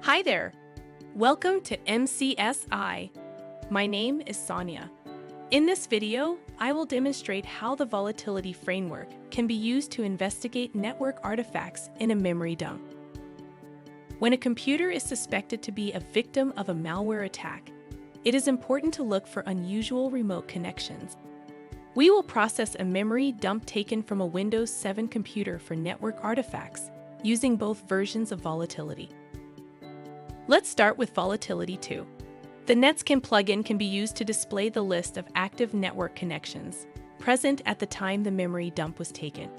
Hi there! Welcome to MCSI. My name is Sonia. In this video, I will demonstrate how the volatility framework can be used to investigate network artifacts in a memory dump. When a computer is suspected to be a victim of a malware attack, it is important to look for unusual remote connections. We will process a memory dump taken from a Windows 7 computer for network artifacts, using both versions of Volatility. Let's start with Volatility 2. The Netscan plugin can be used to display the list of active network connections present at the time the memory dump was taken.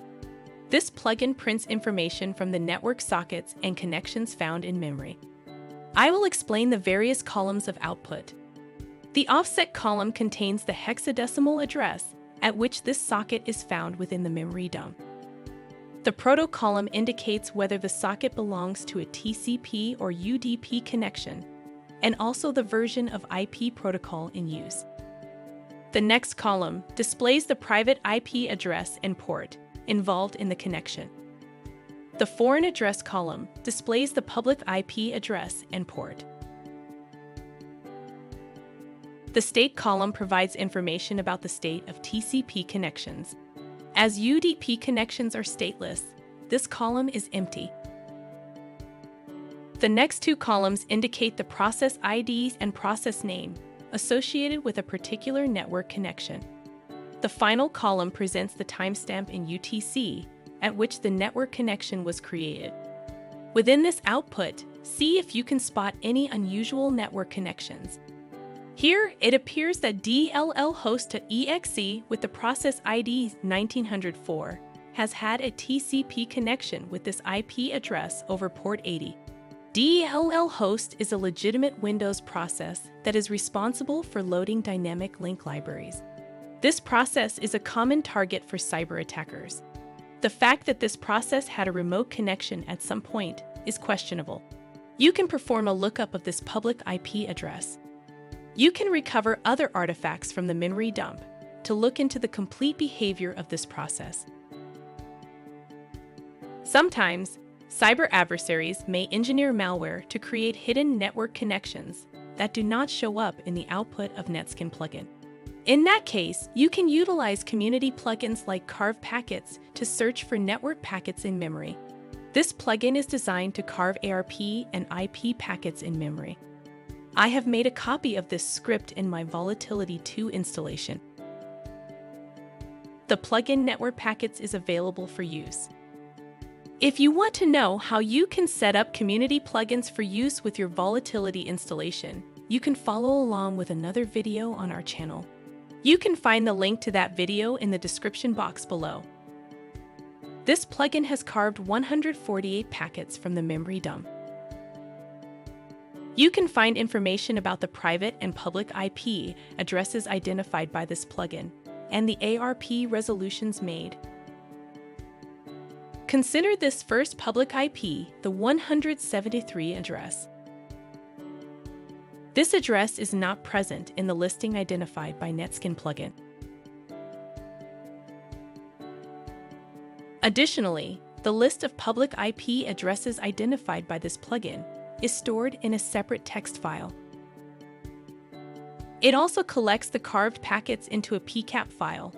This plugin prints information from the network sockets and connections found in memory. I will explain the various columns of output. The offset column contains the hexadecimal address at which this socket is found within the memory dump. The proto column indicates whether the socket belongs to a TCP or UDP connection, and also the version of IP protocol in use. The next column displays the private IP address and port involved in the connection. The foreign address column displays the public IP address and port. The state column provides information about the state of TCP connections. As UDP connections are stateless, this column is empty. The next two columns indicate the process IDs and process name associated with a particular network connection. The final column presents the timestamp in UTC at which the network connection was created. Within this output, see if you can spot any unusual network connections. Here, it appears that DLL host.exe with the process ID 1904 has had a TCP connection with this IP address over port 80. DLL host is a legitimate Windows process that is responsible for loading dynamic link libraries. This process is a common target for cyber attackers. The fact that this process had a remote connection at some point is questionable. You can perform a lookup of this public IP address. You can recover other artifacts from the memory dump to look into the complete behavior of this process. Sometimes, cyber adversaries may engineer malware to create hidden network connections that do not show up in the output of Netscan plugin. In that case, you can utilize community plugins like Carve Packets to search for network packets in memory. This plugin is designed to carve ARP and IP packets in memory. I have made a copy of this script in my Volatility 2 installation. The plugin Network Packets is available for use. If you want to know how you can set up community plugins for use with your Volatility installation, you can follow along with another video on our channel. You can find the link to that video in the description box below. This plugin has carved 148 packets from the memory dump. You can find information about the private and public IP addresses identified by this plugin and the ARP resolutions made. Consider this first public IP, the 173 address. This address is not present in the listing identified by Netscan plugin. Additionally, the list of public IP addresses identified by this plugin is stored in a separate text file. It also collects the carved packets into a PCAP file.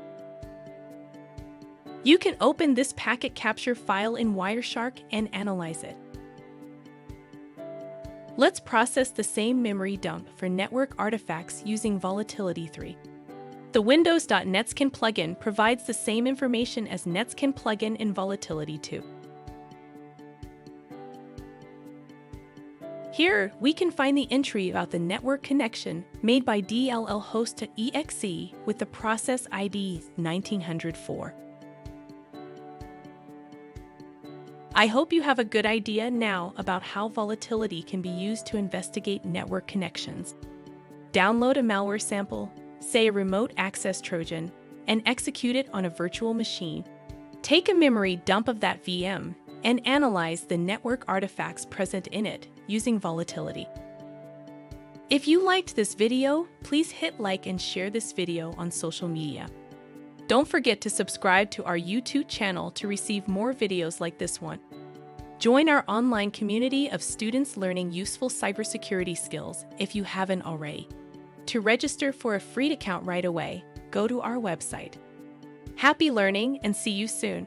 You can open this packet capture file in Wireshark and analyze it. Let's process the same memory dump for network artifacts using Volatility 3. The Windows.Netscan plugin provides the same information as Netscan plugin in Volatility 2. Here, we can find the entry about the network connection made by DLL host.exe with the process ID 1904. I hope you have a good idea now about how Volatility can be used to investigate network connections. Download a malware sample, say a remote access Trojan, and execute it on a virtual machine. Take a memory dump of that VM and analyze the network artifacts present in it using Volatility. If you liked this video, please hit like and share this video on social media. Don't forget to subscribe to our YouTube channel to receive more videos like this one. Join our online community of students learning useful cybersecurity skills if you haven't already. To register for a free account right away, go to our website. Happy learning and see you soon!